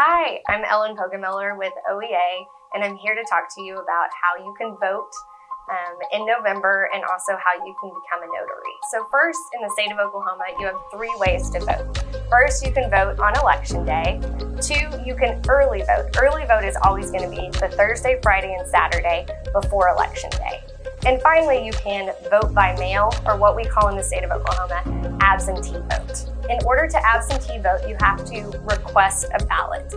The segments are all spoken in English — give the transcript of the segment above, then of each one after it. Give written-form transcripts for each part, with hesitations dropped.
Hi, I'm Ellen Pogemiller with OEA, and I'm here to talk to you about how you can vote in November and also how you can become a notary. So first, in the state of Oklahoma, you have 3 ways to vote. First, you can vote on election day. 2, you can early vote. Early vote is always going to be the Thursday, Friday, and Saturday before election day. And finally, you can vote by mail, or what we call in the state of Oklahoma, absentee vote. In order to absentee vote, you have to request a ballot.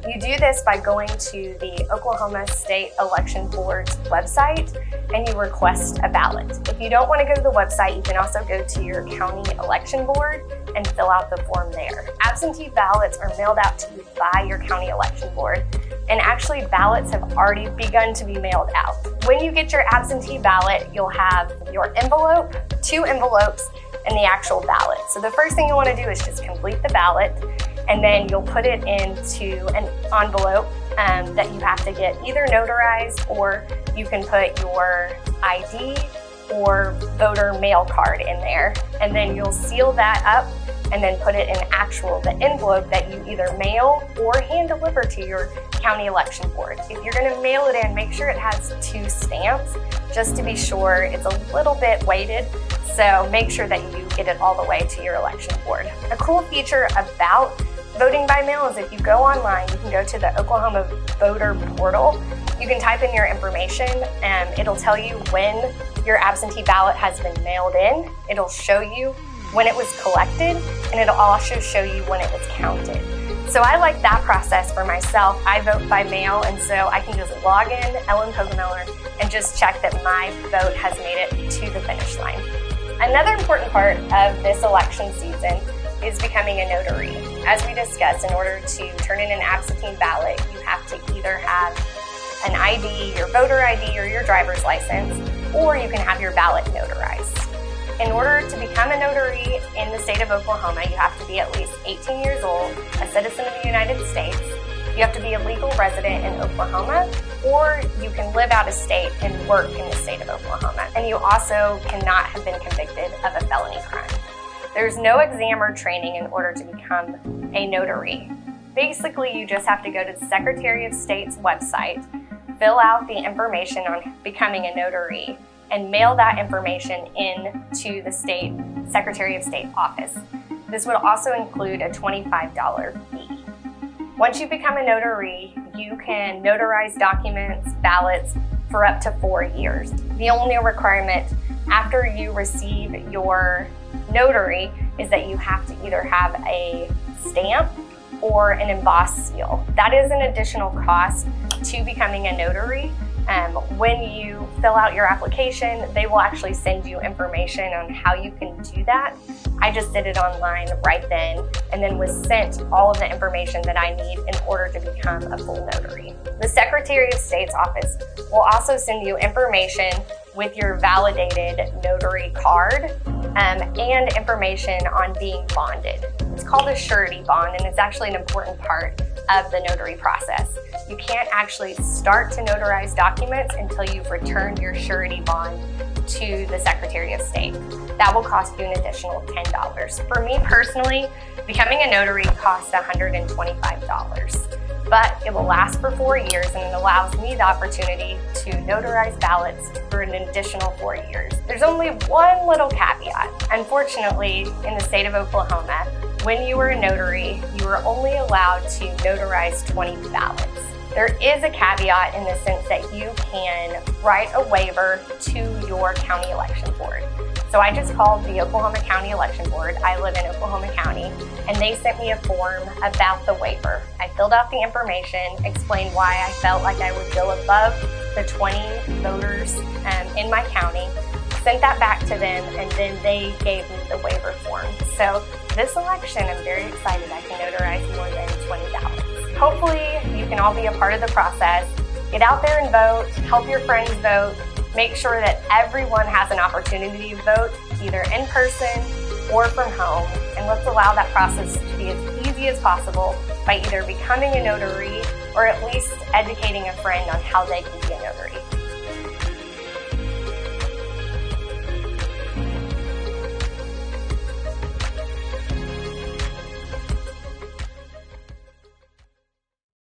You do this by going to the Oklahoma State Election Board's website and you request a ballot. If you don't want to go to the website, you can also go to your county election board and fill out the form there. Absentee ballots are mailed out to you by your county election board, and actually ballots have already begun to be mailed out. When you get your absentee ballot, you'll have your envelope, 2 envelopes, and the actual ballot. So the first thing you want to do is just complete the ballot, and then you'll put it into an envelope that you have to get either notarized, or you can put your ID or voter mail card in there, and then you'll seal that up and then put it in the envelope that you either mail or hand deliver to your county election board. If you're going to mail it in, make sure it has 2 stamps, just to be sure. It's a little bit weighted, so make sure that you get it all the way to your election board. A cool feature about voting by mail is if you go online, you can go to the Oklahoma voter portal. You can type in your information and it'll tell you when your absentee ballot has been mailed in. It'll show you when it was collected, and it'll also show you when it was counted. So I like that process for myself. I vote by mail, and so I can just log in, Ellen Pogemiller, and just check that my vote has made it to the finish line. Another important part of this election season is becoming a notary. As we discussed, in order to turn in an absentee ballot, you have to either have an ID, your voter ID or your driver's license, or you can have your ballot notarized. In order to become a notary in the state of Oklahoma, you have to be at least 18 years old, a citizen of the United States. You have to be a legal resident in Oklahoma, or you can live out of state and work in the state of Oklahoma. And you also cannot have been convicted of a felony crime. There's no exam or training in order to become a notary. Basically, you just have to go to the Secretary of State's website, fill out the information on becoming a notary, and mail that information in to the state Secretary of State office. This would also include a $25 fee. Once you become a notary, you can notarize documents, ballots, for up to 4 years. The only requirement after you receive your notary is that you have to either have a stamp or an embossed seal. That is an additional cost to becoming a notary. When you fill out your application, they will actually send you information on how you can do that. I just did it online right then, and then was sent all of the information that I need in order to become a full notary. The Secretary of State's office will also send you information with your validated notary card and information on being bonded. It's called a surety bond, and it's actually an important part of the notary process. You can't actually start to notarize documents until you've returned your surety bond to the Secretary of State. That will cost you an additional $10. For me personally, becoming a notary costs $125, but it will last for 4 years, and it allows me the opportunity to notarize ballots for an additional 4 years. There's only one little caveat. Unfortunately, in the state of Oklahoma, when you are a notary, you are only allowed to notarize 20 ballots. There is a caveat in the sense that you can write a waiver to your county election board. So I just called the Oklahoma County Election Board. I live in Oklahoma County, and they sent me a form about the waiver. I filled out the information, explained why I felt like I would go above the 20 voters in my county, sent that back to them, and then they gave me the waiver form. So this election, I'm very excited I can notarize more than 20 ballots. Hopefully, you can all be a part of the process. Get out there and vote, help your friends vote, make sure that everyone has an opportunity to vote, either in person or from home, and let's allow that process to be as easy as possible by either becoming a notary or at least educating a friend on how they can be a notary.